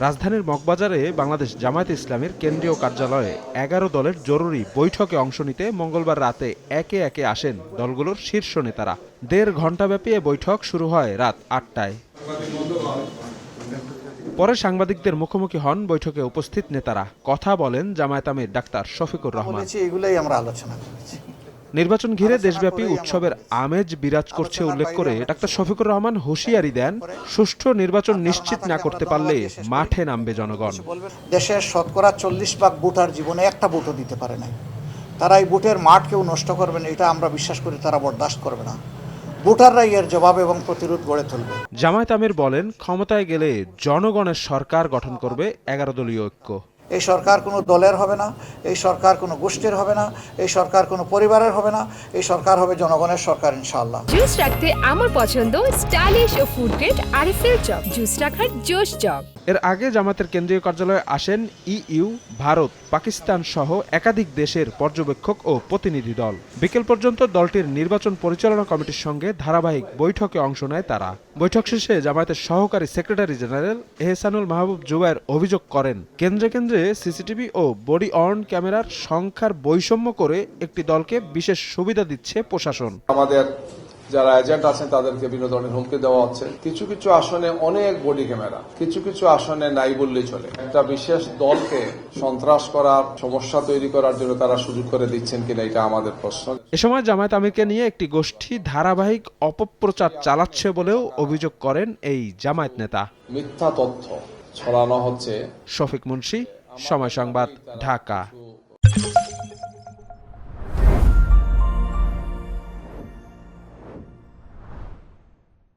রাজধানীর মগবাজারে বাংলাদেশ জামায়াতে ইসলামীর কেন্দ্রীয় কার্যালয়ে ১১ দলের জরুরি বৈঠকে অংশ নিতে মঙ্গলবার রাতে একে একে আসেন দলগুলোর শীর্ষ নেতারা। ১.৫ ঘণ্টাব্যাপী এ বৈঠক শুরু হয় রাত ৮টায়। পরে সাংবাদিকদের মুখোমুখি হন বৈঠকে উপস্থিত নেতারা। কথা বলেন জামায়াত আমির ডাক্তার শফিকুর রহমান। এগুলাই আমরা আলোচনা করেছি। নির্বাচন ঘিরে দেশব্যাপী উৎসবের আমেজ বিরাজ করছে উল্লেখ করে ডাক্তার শফিকুর রহমান হুঁশিয়ারি দেন, সুষ্ঠু নির্বাচন নিশ্চিত না করতে পারলে মাঠে নামবে জনগণ। দেশের শতকরা ৪০% ভোটার জীবনে একটা ভোটও দিতে পারে না। তারা এই ভোটের মাঠ কেউ নষ্ট করবে না, এটা আমরা বিশ্বাস করি। তারা বরদাস্ত করবে না। ভোটাররাই এর জবাব এবং প্রতিরোধ গড়ে তুলবে। জামায়াত আমির বলেন, ক্ষমতায় গেলে জনগণের সরকার গঠন করবে ১১ দলীয় ঐক্য। এই সরকার কোনো দলের হবে না, এই সরকার কোনো গোষ্ঠীর হবে না, এই সরকার কোনো পরিবারের হবে না, এই সরকার হবে জনগণের সরকার ইনশাআল্লাহ। জুস রাখতে আমার পছন্দ স্টাইলিশ ও ফুড গ্রেড আরএফএল চপ। জুস রাখার জোশ চপ। এর আগে জামায়াতের কেন্দ্রীয় কার্যালয়ে আসেন ইইউ, ভারত, পাকিস্তান সহ একাধিক দেশের পর্যবেক্ষক ও প্রতিনিধি দল। বিকেল পর্যন্ত দলটির নির্বাচন পরিচালনা কমিটির সঙ্গে ধারাবাহিক বৈঠকে অংশ নেয় তারা। বৈঠক শেষে জামায়াতের সহকারী সেক্রেটারি জেনারেল এহসানুল মাহবুব জুবায়ের অভিযোগ করেন, কেন্দ্রে কেন্দ্রে সিসিটিভি ও বডি অন ক্যামেরার সংখ্যার বৈষম্য করে একটি দলকে বিশেষ সুবিধা দিচ্ছে প্রশাসন। আমাদের যারা এজেন্ট আছেন তাদেরকে বিভিন্ন ধরনের হুমকি দেওয়া হচ্ছে। কিছু কিছু আসনে অনেক বডি ক্যামেরা, কিছু কিছু আসনে নাই বললেই চলে। একটা বিশেষ দলকে সন্ত্রাস করার, সমস্যা তৈরি করার জন্য তারা সুযোগ করে দিচ্ছেন কিনা, এটা আমাদের প্রশ্ন। এ সময় জামায়াত আমিরকে নিয়ে একটি গোষ্ঠী ধারাবাহিক অপপ্রচার চালাচ্ছে বলেও অভিযোগ করেন এই জামায়াত নেতা। মিথ্যা তথ্য ছড়ানো হচ্ছে। শফিক মুন্সি, সময় সংবাদ, ঢাকা।